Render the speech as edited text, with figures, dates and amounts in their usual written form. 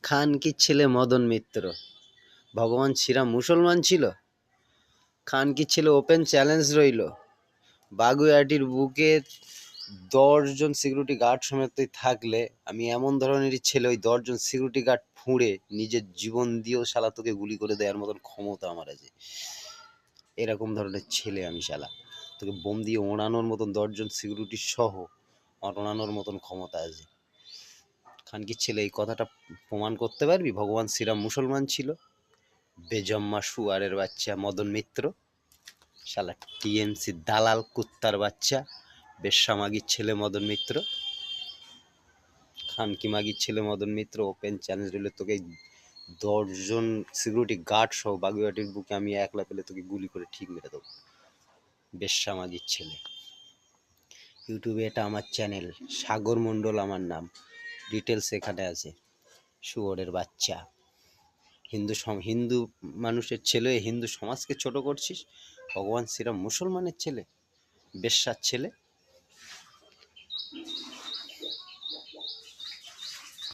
খানকির ছেলে মদন মিত্র ভগবান শ্রীরাম মুসলমান ছিল। খানকির ছেলে ওপেন চ্যালেঞ্জ রইল, বাগুইআটির বুকে 10 জন সিকিউরিটি গার্ড সমেত থাকলে আমি এমন ধরনেরই ছেলে, ওই 10 জন সিকিউরিটি গার্ড ফুঁড়ে নিজের জীবন দিয়েও শালা তোকে গুলি করে দেওয়ার মতন ক্ষমতা আমার আছে। এরকম ধরনের ছেলে আমি শালা, তোকে বোম দিয়ে ওড়ানোর মতন 10 জন সিকিউরিটি সহ আমার ওড়ানোর মতন ক্ষমতা আছে। খানকির ছেলে, এই কথাটা প্রমাণ করতে পারবি ভগবান শ্রীরাম মুসলমান ছিল? বেজম্মা শুয়ারের বাচ্চা মদন মিত্র, শালা টিএমসি দালাল কুত্তার বাচ্চা, বেশ্যামাগির ছেলে মদন মিত্র, খানকি মাগির ছেলে মদন মিত্র। ওপেন চ্যালেঞ্জ রইলে তোকে 10 জন সিকিউরিটি গার্ড সহ বাগুইআটির বুকে আমি একলা পেলে তোকে গুলি করে ঠিক মেরে দেবো। বেশ্যামাগির ছেলে। ইউটিউবে এটা আমার চ্যানেল, সাগর মণ্ডল আমার নাম, ডিটেলস এখানে আছে। শুয়োরের বাচ্চা, হিন্দু মানুষের ছেলে, হিন্দু সমাজকে ছোট করছিস। ভগবান শ্রীরাম মুসলমানের ছেলে, বেশ্যার ছেলে।